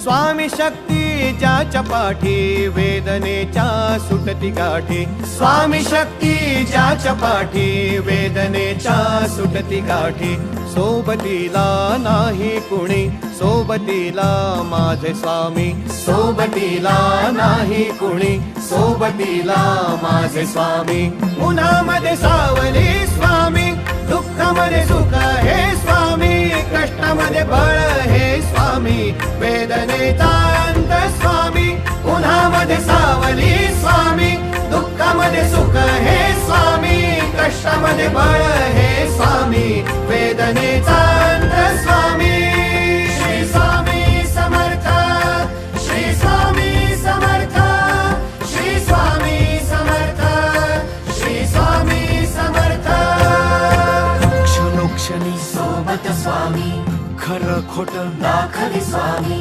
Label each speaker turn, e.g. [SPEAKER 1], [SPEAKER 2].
[SPEAKER 1] स्वामी शक्ती ज्याच्या पाठी वेदनेच्या सुटती गाठी स्वामी शक्ती ज्याच्या पाठी वेदनेच्या सुटती गाठी सोबतीला नाही कुणी सोबतीला माझे स्वामी सोबतीला नाही कुणी सोबतीला माझे स्वामी उन्हामध्ये सावली स्वामी दुःखामध्ये सुख हे स्वामी कष्टामध्ये बळ हे स्वामी वेदनेचा अंत स्वामी उन्हामध्ये सावली स्वामी दुःखामध्ये सुख हे स्वामी कष्टामध्ये बळ हे स्वामी वेदनेचा अंत स्वामी श्री स्वामी समर्थ श्री स्वामी समर्थ श्री स्वामी समर्थ श्री स्वामी समर्थ
[SPEAKER 2] क्षणोक्षणी
[SPEAKER 3] सोबत स्वामी
[SPEAKER 2] खरं खोट
[SPEAKER 3] दाखवी स्वामी